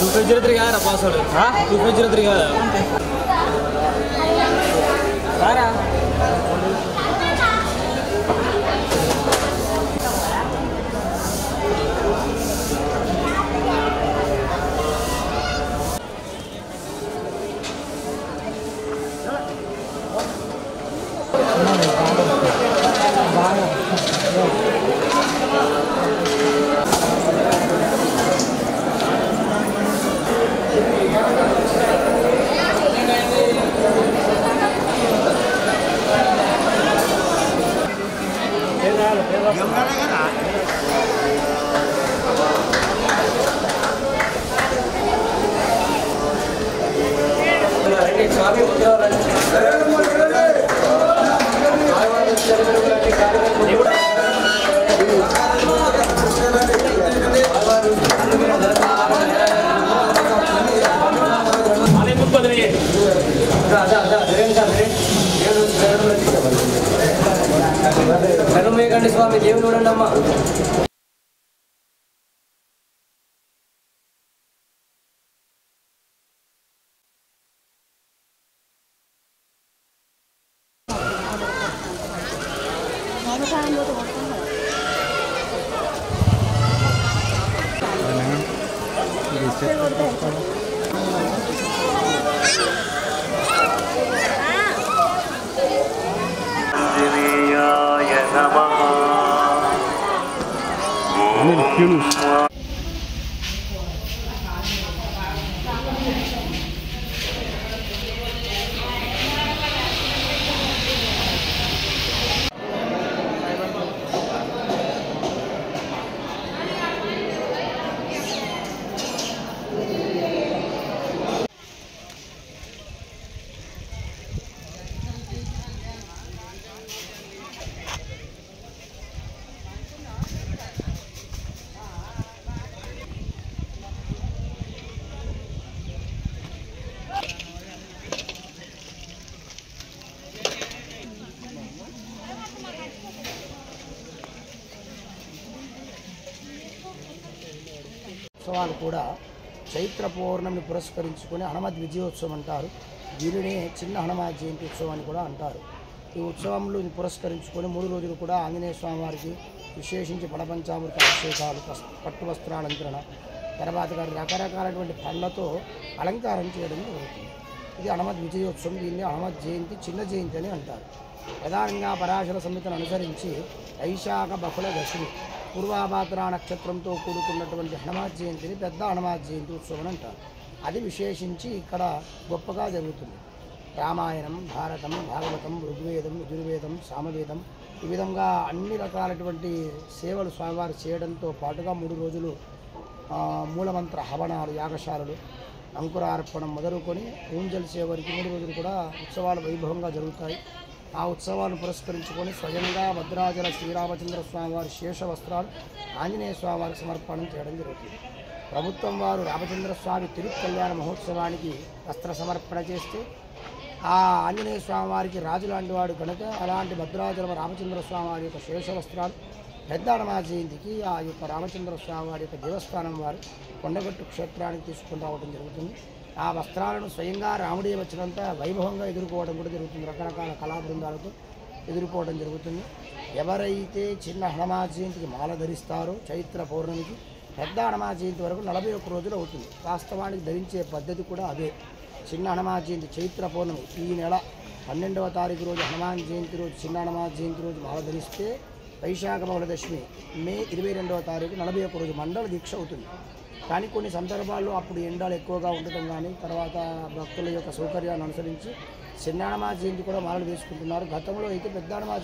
2503 కాదా పాస్వర్డ్ 2503 కాదా సారా स्वामी देव नोड़ंडम्मा ఉత్సవాలు కూడా చైత్ర పౌర్ణమిని పురస్కరించుకొని హనుమద్ విజయోత్సవం అంటారు. దీనినే చిన్న హనుమాన్ జయంతి ఉత్సవం అని కూడా అంటారు. ఈ ఉత్సవంలో పురస్కరించుకొని 3 రోజులు కూడా ఆంజనేయ స్వామి వారికి విశేషించి పడపంచామృత అభిషేకాలు, పట్టు వస్త్రాలంకరణ, తర్వాత రకరకాలైనటువంటి పళ్ళతో అలంకారం చేయడం జరుగుతుంది. ఇది హనుమద్ విజయోత్సవం. దీన్ని హనుమద్ జయంతి, చిన్న జయంతి అని అంటారు. ప్రధానంగా పరాశర సంహితను అనుసరించి వైశాఖ బహుళ దశమి పూర్వాభాద్ర నక్షత్రంతో కూడుకున్నటువంటి హనుమాన్ జయంతిని పెద్ద హనుమాన్ జయంతి ఉత్సవం అంటారు. అది విశేషించి ఇక్కడ గొప్పగా జరుగుతుంది. రామాయణం, భారతం, భాగవతం, ఋగ్వేదం, యజుర్వేదం, సామవేదం ఈ విధంగా అన్ని రకాలైనటువంటి సేవలు స్వామివారు చేయడంతో పాటుగా 3 రోజులు మూలమంత్ర హవనాలు, యాగశాలలు, అంకురార్పణం మొదలుకొని ఊంజల్ సేవ వరకు 3 రోజులు కూడా ఉత్సవాలు వైభవంగా జరుగుతాయి. ఆ ఉత్సవాలను పురస్కరించుకొని స్వయంగా భద్రాచల శ్రీరామచంద్ర స్వామివారి శేష వస్త్రాలు ఆంజనేయ స్వామివారికి సమర్పణం చేయడం జరుగుతుంది. ప్రభుత్వం వారు రామచంద్ర స్వామి తిరుకల్యాణ మహోత్సవానికి వస్త్ర సమర్పణ చేస్తే ఆ ఆంజనేయ స్వామివారికి రాజు లాంటి వాడు కనుక అలాంటి భద్రాచల రామచంద్ర స్వామివారి యొక్క శేష వస్త్రాలు పెద్ద హనుమాన్ జయంతికి ఆ యొక్క రామచంద్ర స్వామివారి యొక్క దేవస్థానం వారు కొండగట్టు క్షేత్రానికి తీసుకుని రావడం జరుగుతుంది. ఆ వస్త్రాలను స్వయంగా రాముడే వచ్చినంత వైభవంగా ఎదుర్కోవడం కూడా జరుగుతుంది. రకరకాల కళా బృందాలతో ఎదుర్కోవడం జరుగుతుంది. ఎవరైతే చిన్న హనుమాన్ జయంతికి మాల ధరిస్తారో చైత్ర పౌర్ణమికి పెద్ద హనుమాన్ జయంతి వరకు 41 రోజులు అవుతుంది. వాస్తవానికి ధరించే పద్ధతి కూడా అదే. చిన్న హనుమాన్ జయంతి చైత్ర పౌర్ణమి ఈ నెల 12వ తారీఖు రోజు హనుమాన్ జయంతి రోజు, చిన్న హనుమాన్ జయంతి రోజు మాల ధరిస్తే వైశాఖ బహుళ దశమి మే 22వ తారీఖు 41 రోజు మండల దీక్ష అవుతుంది. కానీ కొన్ని సందర్భాల్లో అప్పుడు ఎండలు ఎక్కువగా ఉండటం కానీ తర్వాత భక్తుల యొక్క సౌకర్యాన్ని అనుసరించి చిన్న హనుమాన్ జయంతి కూడా మాలలు వేసుకుంటున్నారు. గతంలో అయితే పెద్ద హనుమాన్